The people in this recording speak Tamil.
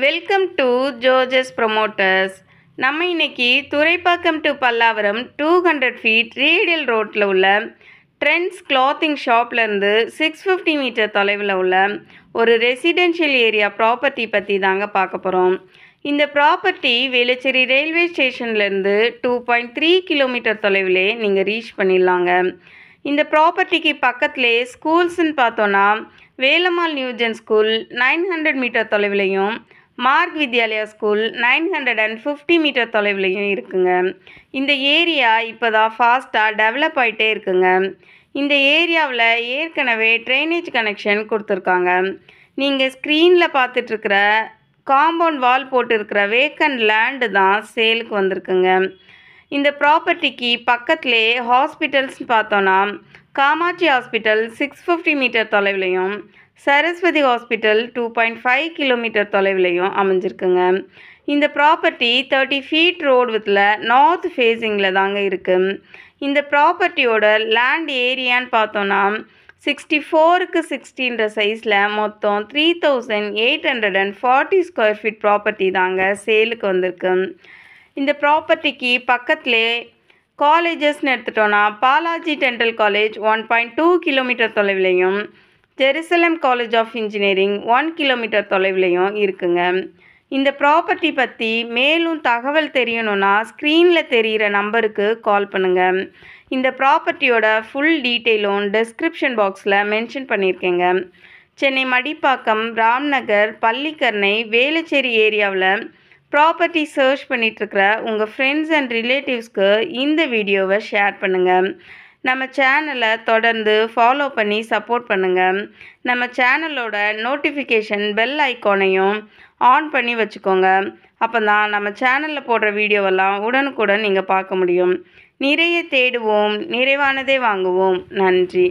Welcome to ஜோஜஸ் promoters. நம்ம இன்னைக்கு Thoraipakkam to Pallavaram 200 feet radial ரோட்டில் உள்ள ட்ரெண்ட்ஸ் கிளாத்திங் ஷாப்லேருந்து 650 மீட்டர் தொலைவில் உள்ள ஒரு ரெசிடென்ஷியல் ஏரியா ப்ராப்பர்ட்டி பற்றி தாங்க பார்க்க போகிறோம். இந்த ப்ராப்பர்ட்டி வேளச்சேரி ரயில்வே ஸ்டேஷன்லேருந்து 2.3 கிலோமீட்டர் தொலைவிலே நீங்கள் ரீச் பண்ணிடலாங்க. இந்த ப்ராப்பர்ட்டிக்கு பக்கத்திலே ஸ்கூல்ஸ்ன்னு பார்த்தோன்னா வேலம்மாள் நியூஜன் ஸ்கூல் 900 மீட்டர் தொலைவிலையும், மார்க் வித்யாலயா ஸ்கூல் 950 மீட்டர் தொலைவிலையும் இருக்குங்க. இந்த ஏரியா இப்போ தான் ஃபாஸ்ட்டாக டெவலப் ஆகிட்டே இருக்குங்க. இந்த ஏரியாவில் ஏற்கனவே ட்ரைனேஜ் கனெக்ஷன் கொடுத்துருக்காங்க. நீங்கள் ஸ்க்ரீனில் பார்த்துட்ருக்கிற காம்பவுண்ட் வால் போட்டிருக்கிற வேக்கண்ட் லேண்டு தான் சேலுக்கு வந்திருக்குங்க. இந்த ப்ராப்பர்ட்டிக்கு பக்கத்திலே ஹாஸ்பிட்டல்ஸ்னு பார்த்தோன்னா காமாட்சி ஹாஸ்பிட்டல் 650 மீட்டர் தொலைவிலையும், சரஸ்வதி ஹாஸ்பிட்டல் 2.5 கிலோமீட்டர் தொலைவிலையும் அமைஞ்சிருக்குங்க. இந்த ப்ராப்பர்ட்டி 30 ஃபீட் ரோடு வித்தில் நார்த் ஃபேஸிங்கில் தாங்க இருக்குது. இந்த ப்ராப்பர்ட்டியோட லேண்ட் ஏரியான்னு பார்த்தோன்னா 64க்கு 60ன்ற சைஸில் மொத்தம் 3840 ஸ்கொயர் ஃபீட் ப்ராப்பர்ட்டி தாங்க சேலுக்கு வந்திருக்கு. இந்த ப்ராப்பர்ட்டிக்கு பக்கத்திலே காலேஜஸ்ன்னு எடுத்துட்டோன்னா பாலாஜி டென்டல் காலேஜ் 1.2 கிலோமீட்டர் தொலைவிலையும், Jerusalem college of engineering 1 kilometre தொலைவிலையும் இருக்குங்க. இந்த ப்ராப்பர்ட்டி பற்றி மேலும் தகவல் தெரியணுன்னா ஸ்க்ரீனில் தெரிகிற நம்பருக்கு கால் பண்ணுங்கள். இந்த ப்ராப்பர்ட்டியோட ஃபுல் டீட்டெயிலும் டிஸ்கிரிப்ஷன் பாக்ஸில் மென்ஷன் பண்ணியிருக்கேங்க. சென்னை மடிப்பாக்கம், ராம்நகர், பள்ளிக்கரணை, வேளச்சேரி ஏரியாவில் ப்ராப்பர்ட்டி சர்ச் பண்ணிகிட்ருக்கிற உங்கள் ஃப்ரெண்ட்ஸ் அண்ட் ரிலேட்டிவ்ஸ்க்கு இந்த வீடியோவை ஷேர் பண்ணுங்கள். நம்ம சேனலை தொடர்ந்து ஃபாலோ பண்ணி சப்போர்ட் பண்ணுங்கள். நம்ம சேனலோட நோட்டிஃபிகேஷன் பெல் ஐக்கானையும் ஆன் பண்ணி வச்சுக்கோங்க. அப்போ தான் நம்ம சேனலில் போடுற வீடியோவெல்லாம் உடனுக்குடன் நீங்கள் பார்க்க முடியும். நிறைய தேடுவோம், நிறைவானதே வாங்குவோம். நன்றி.